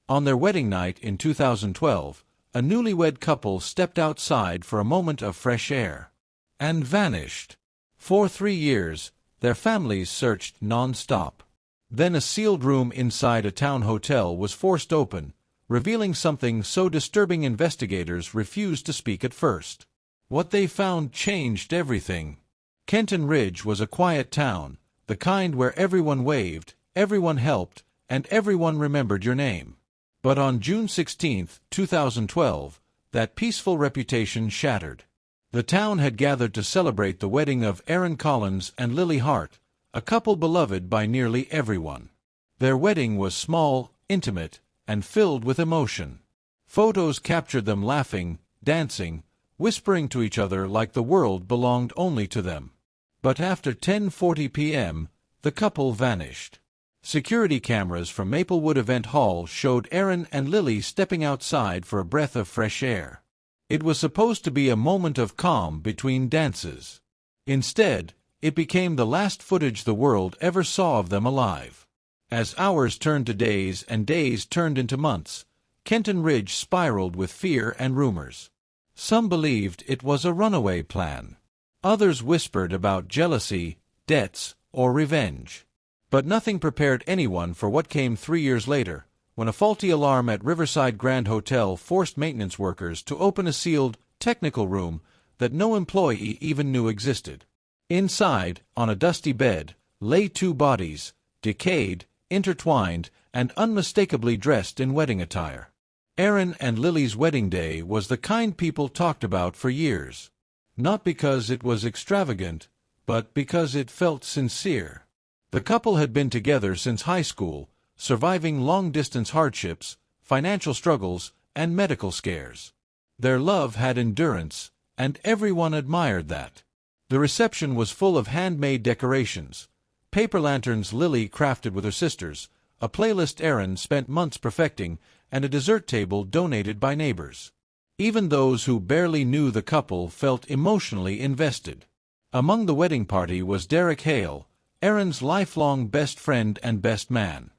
On their wedding night in 2012, a newlywed couple stepped outside for a moment of fresh air and vanished. For 3 years, their families searched non-stop. Then a sealed room inside a town hotel was forced open, revealing something so disturbing investigators refused to speak at first. What they found changed everything. Kenton Ridge was a quiet town, the kind where everyone waved, everyone helped, and everyone remembered your name. But on June 16, 2012, that peaceful reputation shattered. The town had gathered to celebrate the wedding of Aaron Collins and Lily Hart, a couple beloved by nearly everyone. Their wedding was small, intimate, and filled with emotion. Photos captured them laughing, dancing, whispering to each other like the world belonged only to them. But after 10:40 p.m., the couple vanished. Security cameras from Maplewood Event Hall showed Aaron and Lily stepping outside for a breath of fresh air. It was supposed to be a moment of calm between dances. Instead, it became the last footage the world ever saw of them alive. As hours turned to days and days turned into months, Kenton Ridge spiraled with fear and rumors. Some believed it was a runaway plan. Others whispered about jealousy, debts, or revenge. But nothing prepared anyone for what came 3 years later, when a faulty alarm at Riverside Grand Hotel forced maintenance workers to open a sealed, technical room that no employee even knew existed. Inside, on a dusty bed, lay 2 bodies, decayed, intertwined, and unmistakably dressed in wedding attire. Aaron and Lily's wedding day was the kind people talked about for years. Not because it was extravagant, but because it felt sincere. The couple had been together since high school, surviving long-distance hardships, financial struggles, and medical scares. Their love had endurance, and everyone admired that. The reception was full of handmade decorations, paper lanterns Lily crafted with her sisters, a playlist Aaron spent months perfecting, and a dessert table donated by neighbors. Even those who barely knew the couple felt emotionally invested. Among the wedding party was Derek Hale, Aaron's lifelong best friend and best man.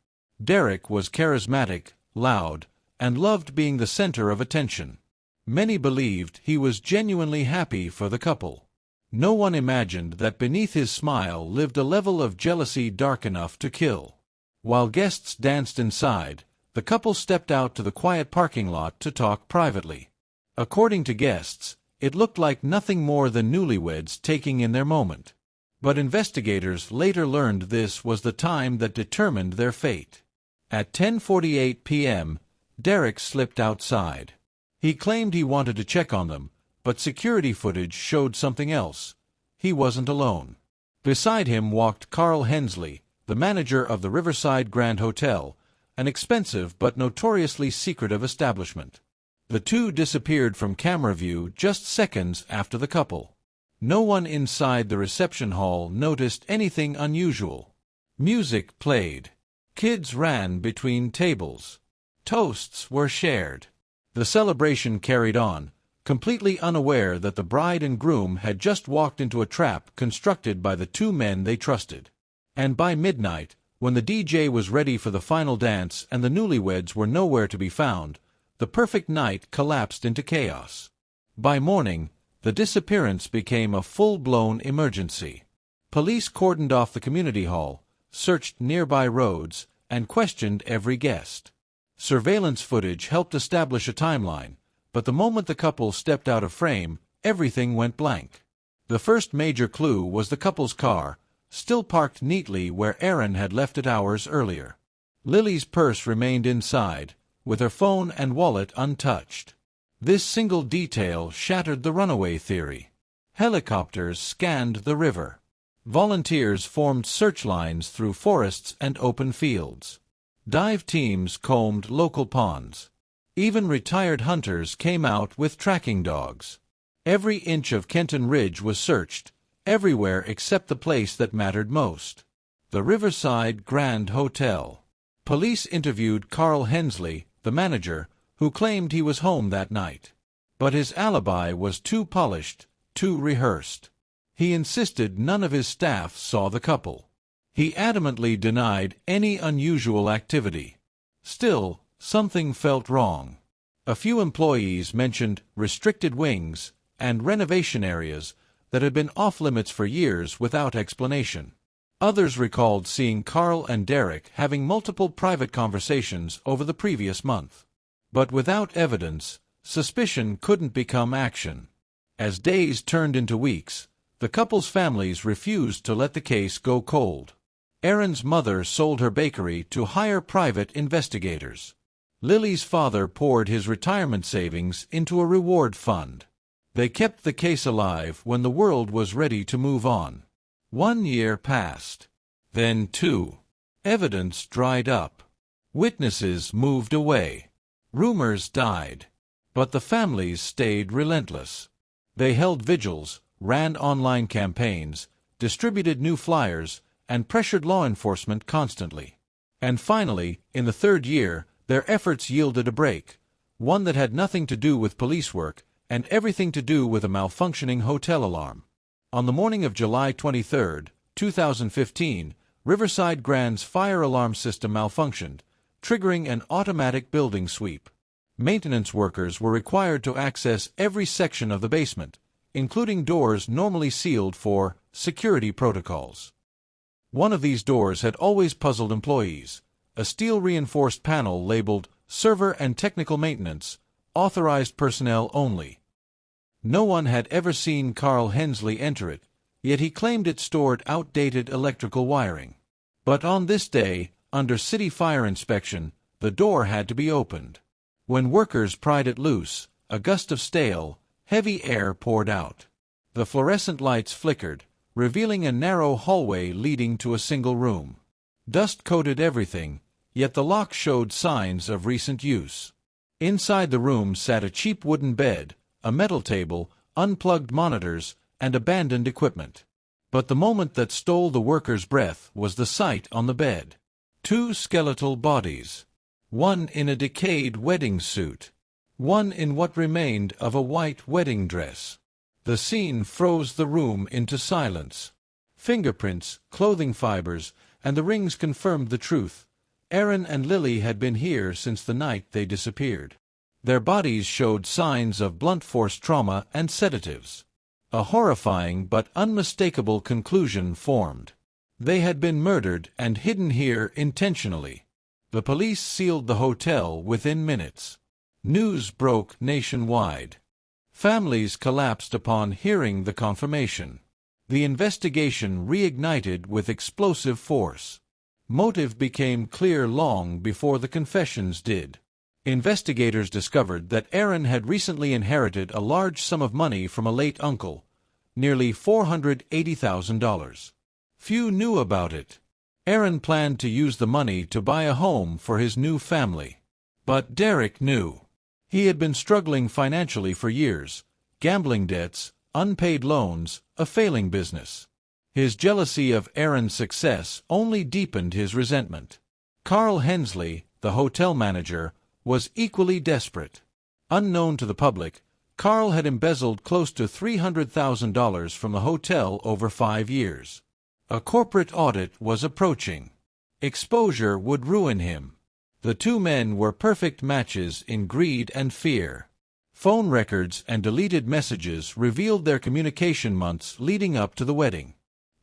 Derek was charismatic, loud, and loved being the center of attention. Many believed he was genuinely happy for the couple. No one imagined that beneath his smile lived a level of jealousy dark enough to kill. While guests danced inside, the couple stepped out to the quiet parking lot to talk privately. According to guests, it looked like nothing more than newlyweds taking in their moment. But investigators later learned this was the time that determined their fate. At 10:48 p.m., Derek slipped outside. He claimed he wanted to check on them, but security footage showed something else. He wasn't alone. Beside him walked Carl Hensley, the manager of the Riverside Grand Hotel, an expensive but notoriously secretive establishment. The two disappeared from camera view just seconds after the couple. No one inside the reception hall noticed anything unusual. Music played. Kids ran between tables. Toasts were shared. The celebration carried on, completely unaware that the bride and groom had just walked into a trap constructed by the 2 men they trusted. And by midnight, when the DJ was ready for the final dance and the newlyweds were nowhere to be found, the perfect night collapsed into chaos. By morning, the disappearance became a full-blown emergency. Police cordoned off the community hall, searched nearby roads, and questioned every guest. Surveillance footage helped establish a timeline, but the moment the couple stepped out of frame, everything went blank. The first major clue was the couple's car, still parked neatly where Aaron had left it hours earlier. Lily's purse remained inside, with her phone and wallet untouched. This single detail shattered the runaway theory. Helicopters scanned the river. Volunteers formed search lines through forests and open fields. Dive teams combed local ponds. Even retired hunters came out with tracking dogs. Every inch of Kenton Ridge was searched, everywhere except the place that mattered most: the Riverside Grand Hotel. Police interviewed Carl Hensley, the manager, who claimed he was home that night. But his alibi was too polished, too rehearsed. He insisted none of his staff saw the couple. He adamantly denied any unusual activity. Still, something felt wrong. A few employees mentioned restricted wings and renovation areas that had been off-limits for years without explanation. Others recalled seeing Carl and Derek having multiple private conversations over the previous month. But without evidence, suspicion couldn't become action. As days turned into weeks, the couple's families refused to let the case go cold. Aaron's mother sold her bakery to hire private investigators. Lily's father poured his retirement savings into a reward fund. They kept the case alive when the world was ready to move on. 1 year passed. Then 2. Evidence dried up. Witnesses moved away. Rumors died. But the families stayed relentless. They held vigils, ran online campaigns, distributed new flyers, and pressured law enforcement constantly. And finally, in the 3rd year, their efforts yielded a break, one that had nothing to do with police work and everything to do with a malfunctioning hotel alarm. On the morning of July 23, 2015, Riverside Grand's fire alarm system malfunctioned, triggering an automatic building sweep. Maintenance workers were required to access every section of the basement, including doors normally sealed for security protocols. One of these doors had always puzzled employees, a steel-reinforced panel labeled Server and Technical Maintenance, Authorized Personnel Only. No one had ever seen Carl Hensley enter it, yet he claimed it stored outdated electrical wiring. But on this day, under city fire inspection, the door had to be opened. When workers pried it loose, a gust of stale, heavy air poured out. The fluorescent lights flickered, revealing a narrow hallway leading to a single room. Dust coated everything, yet the lock showed signs of recent use. Inside the room sat a cheap wooden bed, a metal table, unplugged monitors, and abandoned equipment. But the moment that stole the worker's breath was the sight on the bed. 2 skeletal bodies. One in a decayed wedding suit. One in what remained of a white wedding dress. The scene froze the room into silence. Fingerprints, clothing fibers, and the rings confirmed the truth. Aaron and Lily had been here since the night they disappeared. Their bodies showed signs of blunt force trauma and sedatives. A horrifying but unmistakable conclusion formed. They had been murdered and hidden here intentionally. The police sealed the hotel within minutes. News broke nationwide. Families collapsed upon hearing the confirmation. The investigation reignited with explosive force. Motive became clear long before the confessions did. Investigators discovered that Aaron had recently inherited a large sum of money from a late uncle, nearly $480,000. Few knew about it. Aaron planned to use the money to buy a home for his new family. But Derek knew. He had been struggling financially for years, gambling debts, unpaid loans, a failing business. His jealousy of Aaron's success only deepened his resentment. Carl Hensley, the hotel manager, was equally desperate. Unknown to the public, Carl had embezzled close to $300,000 from the hotel over 5 years. A corporate audit was approaching. Exposure would ruin him. The 2 men were perfect matches in greed and fear. Phone records and deleted messages revealed their communication months leading up to the wedding.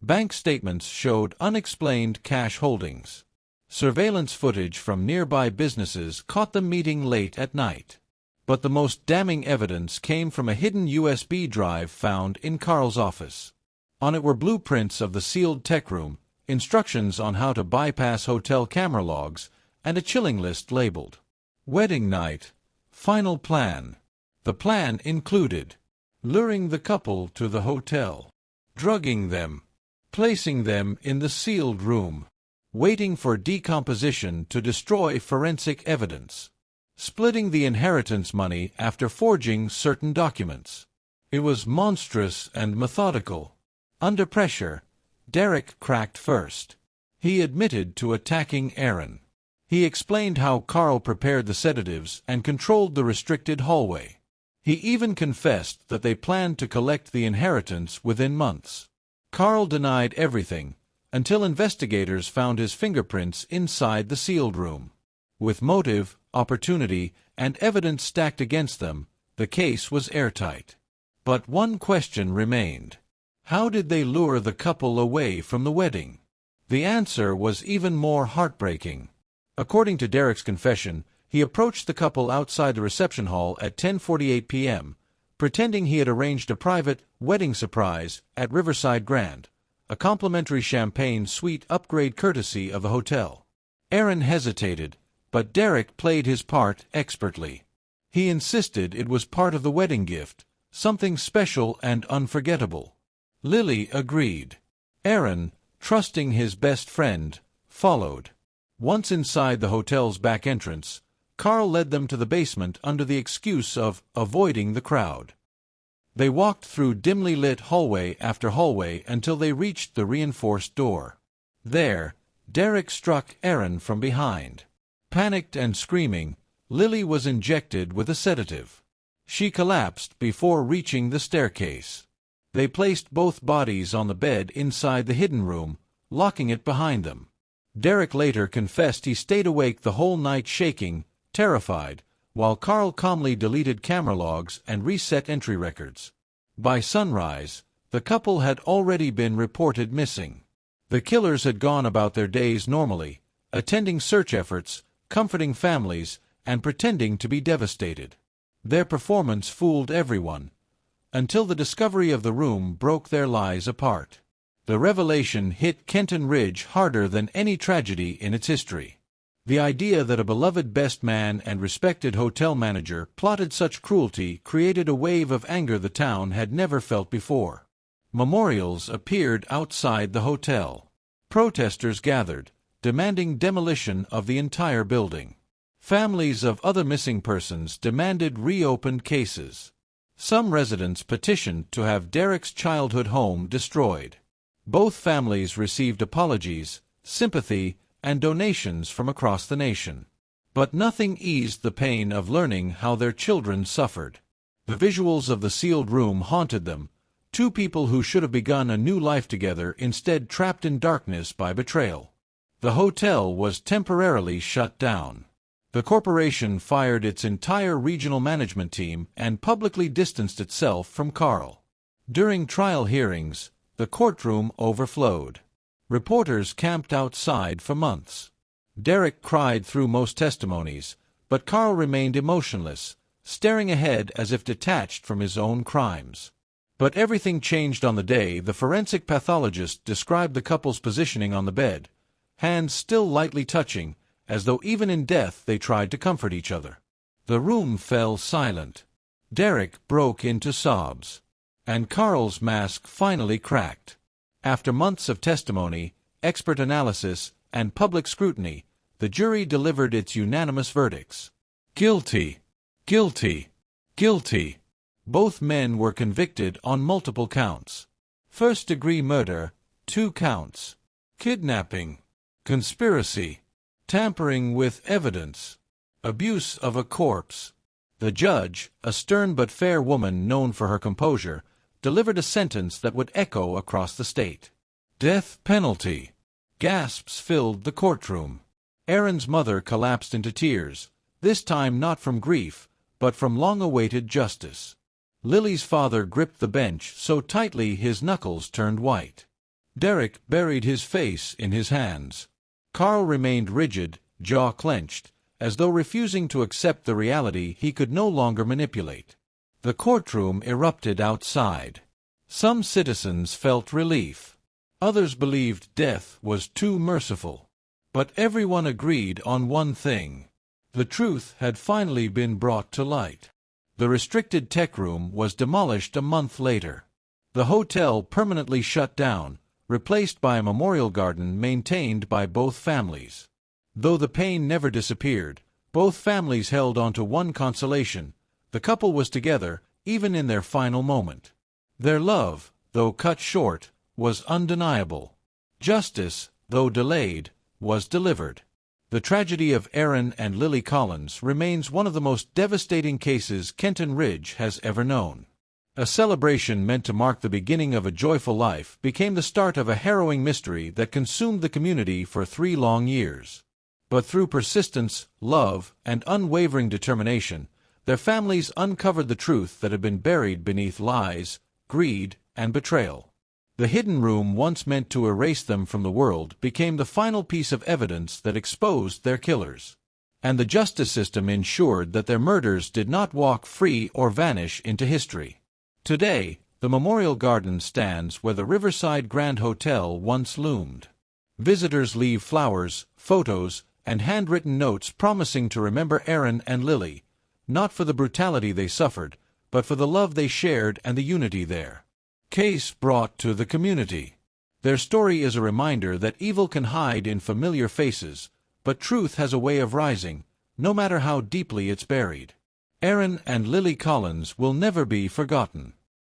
Bank statements showed unexplained cash holdings. Surveillance footage from nearby businesses caught them meeting late at night. But the most damning evidence came from a hidden USB drive found in Carl's office. On it were blueprints of the sealed tech room, instructions on how to bypass hotel camera logs, and a chilling list labeled Wedding Night, Final Plan. The plan included luring the couple to the hotel, drugging them, placing them in the sealed room, waiting for decomposition to destroy forensic evidence, splitting the inheritance money after forging certain documents. It was monstrous and methodical. Under pressure, Derek cracked first. He admitted to attacking Aaron. He explained how Carl prepared the sedatives and controlled the restricted hallway. He even confessed that they planned to collect the inheritance within months. Carl denied everything, until investigators found his fingerprints inside the sealed room. With motive, opportunity, and evidence stacked against them, the case was airtight. But one question remained. How did they lure the couple away from the wedding? The answer was even more heartbreaking. According to Derek's confession, he approached the couple outside the reception hall at 10:48 p.m., pretending he had arranged a private wedding surprise at Riverside Grand, a complimentary champagne suite upgrade courtesy of the hotel. Aaron hesitated, but Derek played his part expertly. He insisted it was part of the wedding gift, something special and unforgettable. Lily agreed. Aaron, trusting his best friend, followed. Once inside the hotel's back entrance, Carl led them to the basement under the excuse of avoiding the crowd. They walked through dimly lit hallway after hallway until they reached the reinforced door. There, Derek struck Aaron from behind. Panicked and screaming, Lily was injected with a sedative. She collapsed before reaching the staircase. They placed both bodies on the bed inside the hidden room, locking it behind them. Derek later confessed he stayed awake the whole night shaking, terrified, while Carl calmly deleted camera logs and reset entry records. By sunrise, the couple had already been reported missing. The killers had gone about their days normally, attending search efforts, comforting families, and pretending to be devastated. Their performance fooled everyone, until the discovery of the room broke their lies apart. The revelation hit Kenton Ridge harder than any tragedy in its history. The idea that a beloved best man and respected hotel manager plotted such cruelty created a wave of anger the town had never felt before. Memorials appeared outside the hotel. Protesters gathered, demanding demolition of the entire building. Families of other missing persons demanded reopened cases. Some residents petitioned to have Derek's childhood home destroyed. Both families received apologies, sympathy, and donations from across the nation. But nothing eased the pain of learning how their children suffered. The visuals of the sealed room haunted them, two people who should have begun a new life together instead trapped in darkness by betrayal. The hotel was temporarily shut down. The corporation fired its entire regional management team and publicly distanced itself from Carl. During trial hearings, the courtroom overflowed. Reporters camped outside for months. Derek cried through most testimonies, but Carl remained emotionless, staring ahead as if detached from his own crimes. But everything changed on the day the forensic pathologist described the couple's positioning on the bed, hands still lightly touching, as though even in death they tried to comfort each other. The room fell silent. Derek broke into sobs. And Carl's mask finally cracked. After months of testimony, expert analysis, and public scrutiny, the jury delivered its unanimous verdicts. Guilty. Guilty. Guilty. Both men were convicted on multiple counts. First-degree murder, 2 counts. Kidnapping. Conspiracy. Tampering with evidence. Abuse of a corpse. The judge, a stern but fair woman known for her composure, delivered a sentence that would echo across the state. Death penalty. Gasps filled the courtroom. Aaron's mother collapsed into tears, this time not from grief, but from long-awaited justice. Lily's father gripped the bench so tightly his knuckles turned white. Derek buried his face in his hands. Carl remained rigid, jaw clenched, as though refusing to accept the reality he could no longer manipulate. The courtroom erupted outside. Some citizens felt relief. Others believed death was too merciful. But everyone agreed on one thing. The truth had finally been brought to light. The restricted tech room was demolished a month later. The hotel permanently shut down, replaced by a memorial garden maintained by both families. Though the pain never disappeared, both families held on to one consolation: the couple was together, even in their final moment. Their love, though cut short, was undeniable. Justice, though delayed, was delivered. The tragedy of Aaron and Lily Collins remains one of the most devastating cases Kenton Ridge has ever known. A celebration meant to mark the beginning of a joyful life became the start of a harrowing mystery that consumed the community for 3 long years. But through persistence, love, and unwavering determination, their families uncovered the truth that had been buried beneath lies, greed, and betrayal. The hidden room once meant to erase them from the world became the final piece of evidence that exposed their killers. And the justice system ensured that their murders did not walk free or vanish into history. Today, the memorial garden stands where the Riverside Grand Hotel once loomed. Visitors leave flowers, photos, and handwritten notes promising to remember Aaron and Lily, not for the brutality they suffered, but for the love they shared and the unity there. Case brought to the community. Their story is a reminder that evil can hide in familiar faces, but truth has a way of rising, no matter how deeply it's buried. Aaron and Lily Collins will never be forgotten.